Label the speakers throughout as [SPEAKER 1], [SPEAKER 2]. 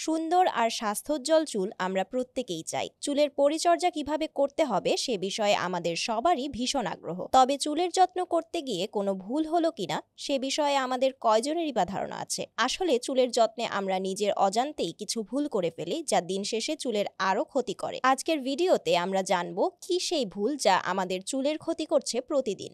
[SPEAKER 1] সুন্দর আর স্বাস্থ্যোজ্জ্বল চুল আমরা প্রত্যেকেই চাই। চুলের পরিচর্যা কিভাবে করতে হবে সে বিষয়ে আমাদের সবারই ভীষণ আগ্রহ। তবে চুলের যত্ন করতে গিয়ে কোনো ভুল হলো কিনা সে বিষয়ে আমাদের কয়জনেরই বা ধারণা আছে। আসলে চুলের যত্নে আমরা নিজের অজান্তেই কিছু ভুল করে ফেলি, যা দিন শেষে চুলের আরও ক্ষতি করে। আজকের ভিডিওতে আমরা জানবো কি সেই ভুল যা আমাদের চুলের ক্ষতি করছে প্রতিদিন।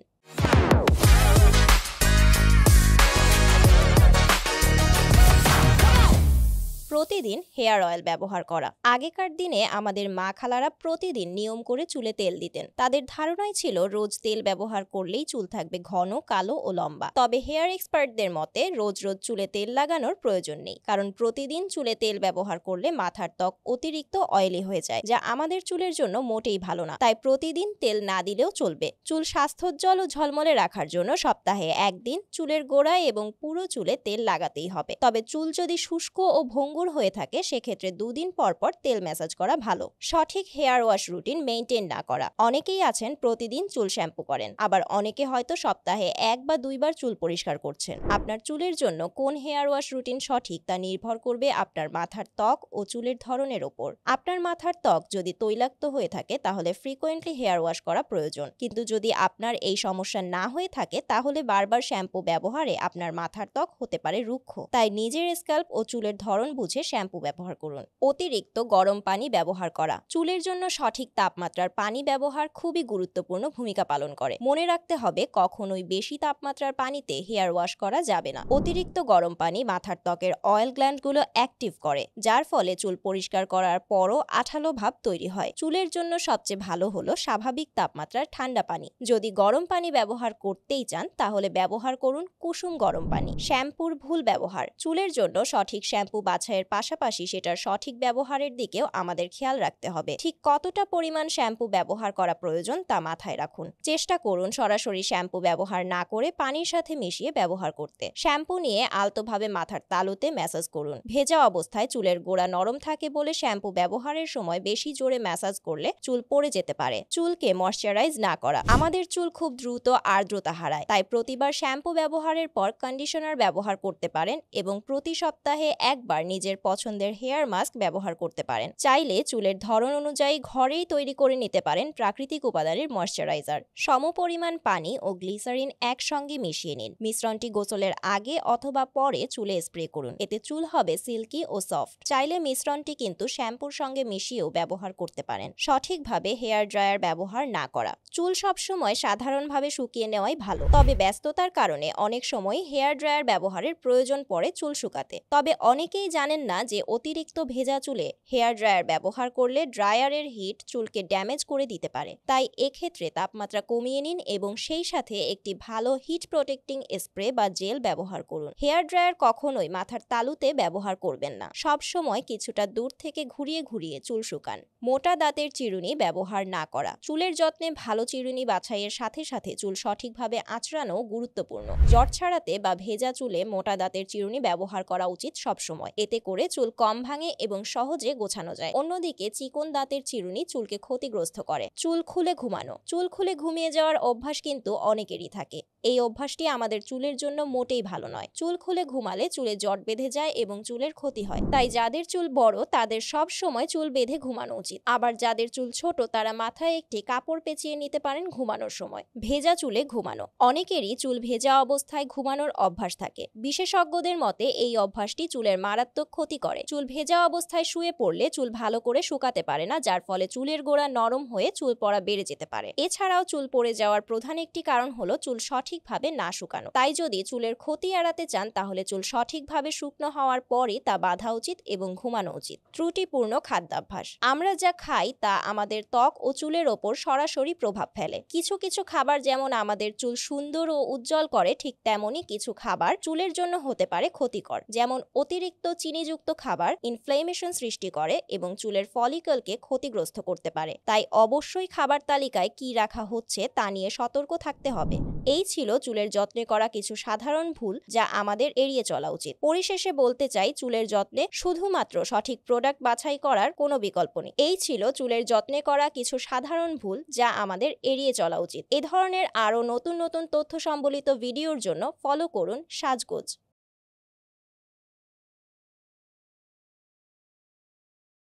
[SPEAKER 1] প্রতিদিন হেয়ার অয়েল ব্যবহার করা। আগেকার দিনে আমাদের মা খালারা প্রতিদিন নিয়ম করে চুলে তেল দিতেন। তাদের ধারণাই ছিল রোজ তেল ব্যবহার করলেই চুল থাকবে ঘন, কালো ও লম্বা। তবে হেয়ার এক্সপার্টদের মতে রোজ রোজ চুলে তেল লাগানোর প্রয়োজন নেই, কারণ প্রতিদিন চুলে তেল ব্যবহার করলে মাথার ত্বক অতিরিক্ত অয়েলি হয়ে যায়, যা আমাদের চুলের জন্য মোটেই ভালো না। তাই প্রতিদিন তেল না দিলেও চলবে। চুল স্বাস্থ্যোজ্জ্বল ও ঝলমলে রাখার জন্য সপ্তাহে একদিন চুলের গোড়ায় এবং পুরো চুলে তেল লাগাতেই হবে। তবে চুল যদি শুষ্ক ও ভঙ্গুর হয়ে থাকে সেক্ষেত্রে 2 দিন পর পর তেল ম্যাসাজ করা ভালো। সঠিক হেয়ার ওয়াশ রুটিন মেইনটেইন না করা। অনেকেই আছেন প্রতিদিন চুল শ্যাম্পু করেন, আবার অনেকে হয়তো সপ্তাহে 1 বা 2 বার চুল পরিষ্কার করছেন। আপনার চুলের জন্য কোন হেয়ার ওয়াশ রুটিন সঠিক তা নির্ভর করবে আপনার মাথার ত্বক ও চুলের ধরনের ওপর। আপনার মাথার ত্বক যদি তৈলাক্ত হয়ে থাকে তাহলে ফ্রিকোয়েন্টলি হেয়ার ওয়াশ করা প্রয়োজন, কিন্তু যদি আপনার এই সমস্যা না হয়ে থাকে তাহলে বারবার শ্যাম্পু ব্যবহারে আপনার মাথার ত্বক হতে পারে রুক্ষ। তাই নিজের স্ক্যাল্প ও চুলের ধরন বুঝে শ্যাম্পু ব্যবহার করুন। অতিরিক্ত গরম পানি ব্যবহার করা। চুলের জন্য সঠিক তাপমাত্রার পানি ব্যবহার খুবই গুরুত্বপূর্ণ ভূমিকা পালন করে। মনে রাখতে হবে কখনোই বেশি তাপমাত্রার পানিতে হেয়ার ওয়াশ করা যাবে না। অতিরিক্ত গরম পানি মাথার ত্বকের অয়েল গ্ল্যান্ডগুলো অ্যাক্টিভ করে, যার ফলে চুল পরিষ্কার করার পরও আঠালো ভাব তৈরি হয়। চুলের জন্য সবচেয়ে ভালো হলো স্বাভাবিক তাপমাত্রার ঠান্ডা পানি। যদি গরম পানি ব্যবহার করতেই চান তাহলে ব্যবহার করুন কুসুম গরম পানি। শ্যাম্পুর ভুল ব্যবহার। চুলের জন্য সঠিক শ্যাম্পু বাছাইয়ের পাশাপাশি সেটার সঠিক ব্যবহারের দিকেও আমাদের খেয়াল রাখতে হবে। ঠিক কতটা পরিমাণ শ্যাম্পু ব্যবহার করা প্রয়োজন তা মাথায় রাখুন। চেষ্টা করুন সরাসরি শ্যাম্পু ব্যবহার না করে পানির সাথে মিশিয়ে ব্যবহার করতে। শ্যাম্পু নিয়ে আলতোভাবে মাথার তালুতে ম্যাসাজ করুন। ভেজা অবস্থায় চুলের গোড়া নরম থাকে বলে শ্যাম্পু ব্যবহারের সময় বেশি জোরে ম্যাসাজ করলে চুল পড়ে যেতে পারে। চুলকে ময়শ্চারাইজ না করা। আমাদের চুল খুব দ্রুত আর্দ্রতা হারায়, তাই প্রতিবার শ্যাম্পু ব্যবহারের পর কন্ডিশনার ব্যবহার করতে পারেন এবং প্রতি সপ্তাহে একবার নিজের পছন্দের হেয়ার মাস্ক ব্যবহার করতে পারেন। চাইলে চুলের ধরন অনুযায়ী ঘরেই তৈরি করে নিতে পারেন প্রাকৃতিক উপাদানের ময়শ্চারাইজার। সমপরিমাণ পানি ও গ্লিসারিন একসঙ্গে মিশিয়ে নিন। মিশ্রণটি গোসলের আগে অথবা পরে চুলে স্প্রে করুন। এতে চুল হবে সিল্কি ও সফট। চাইলে মিশ্রণটি কিন্তু শ্যাম্পুর সঙ্গে মিশিয়েও ব্যবহার করতে পারেন। সঠিকভাবে হেয়ার ড্রায়ার ব্যবহার না করা। চুল সবসময় সাধারণভাবে শুকিয়ে নেওয়াই ভালো, তবে ব্যস্ততার কারণে অনেক সময় হেয়ার ড্রায়ার ব্যবহারের প্রয়োজন পড়ে চুল শুকাতে। তবে অনেকেই জানেন না যে অতিরিক্ত ভেজা চুলে হেয়ার ড্রায়ার ব্যবহার করলে ড্রায়ারের হিট চুলকে ড্যামেজ করে দিতে পারে। তাই এক্ষেত্রে তাপমাত্রা কমিয়ে নিন এবং সেই সাথে একটি ভালো হিট প্রোটেক্টিং স্প্রে বা জেল ব্যবহার করুন। হেয়ার ড্রায়ার কখনোই মাথার তালুতে ব্যবহার করবেন না। সব সময় কিছুটা দূর থেকে ঘুরিয়ে ঘুরিয়ে চুল শুকান। মোটা দাঁতের চিরুনি ব্যবহার না করা। চুলের যত্নে ভালো চিরুনি বাছাইয়ের সাথে সাথে চুল সঠিকভাবে আঁচড়ানো গুরুত্বপূর্ণ। জট ছাড়াতে বা ভেজা চুলে মোটা দাঁতের চিরুনি ব্যবহার করা উচিত সবসময়। এতে করে চুল কম ভাঙে এবং সহজে গোছানো যায়। অন্যদিকে চিকন দাঁতের চিরুনি চুলকে ক্ষতিগ্রস্ত করে। চুল খুলে ঘুমানো। চুল খুলে ঘুমিয়ে যাওয়ার অভ্যাস কিন্তু অনেকেরই থাকে। এই অভ্যাসটি আমাদের চুলের জন্য মোটেই ভালো নয়। চুল খুলে ঘুমালে চুলে জট বেঁধে যায় এবং চুলের ক্ষতি হয়। তাই যাদের চুল বড় তাদের সব সময় চুল বেঁধে ঘুমানো উচিত। আবার যাদের চুল ছোট তারা মাথায় একটি কাপড় পেঁচিয়ে নিতে পারেন ঘুমানোর সময়। ভেজা চুলে ঘুমানো। অনেকেরই চুল ভেজা অবস্থায় ঘুমানোর অভ্যাস থাকে। বিশেষজ্ঞদের মতে এই অভ্যাসটি চুলের মারাত্মক ক্ষতি করে। চুল ভেজা অবস্থায় শুয়ে পড়লে চুল ভালো করে শুকাতে পারে না, যার ফলে চুলের গোড়া নরম হয়ে চুল পড়া বেড়ে যেতে পারে। এছাড়াও চুল পড়ে যাওয়ার প্রধান একটি কারণ হলো চুল সঠিকভাবে না শুকানো। তাই যদি চুলের ক্ষতি এড়াতে চান তাহলে চুল সঠিকভাবে শুকনো হওয়ার পরই তা বাঁধা উচিত এবং ঘুমানো উচিত। ত্রুটিপূর্ণ খাদ্যাভ্যাস। আমরা যা খাই তা আমাদের ত্বক ও চুলের ওপর সরাসরি প্রভাব ফেলে। কিছু কিছু খাবার যেমন আমাদের চুল সুন্দর ও উজ্জ্বল করে, ঠিক তেমনই কিছু খাবার চুলের জন্য হতে পারে ক্ষতিকর। যেমন অতিরিক্ত চিনিযুক্ত খাবার ইনফ্ল্যামেশন সৃষ্টি করে এবং চুলের ফলিকলকে ক্ষতিগ্রস্ত করতে পারে। তাই অবশ্যই খাবার তালিকায় কি রাখা হচ্ছে তা নিয়ে সতর্ক থাকতে হবে। এই ছিল চুলের যত্নে করা কিছু সাধারণ ভুল যা আমাদের এড়িয়ে চলা উচিত। পরিশেষে বলতে চাই, চুলের যত্নে শুধুমাত্র সঠিক প্রোডাক্ট বাছাই করার কোনো বিকল্প নেই। এই ছিল চুলের যত্নে করা কিছু সাধারণ ভুল যা আমাদের এড়িয়ে চলা উচিত। এ ধরনের আরও নতুন নতুন তথ্য সম্বলিত ভিডিওর জন্য ফলো করুন সাজগোজ।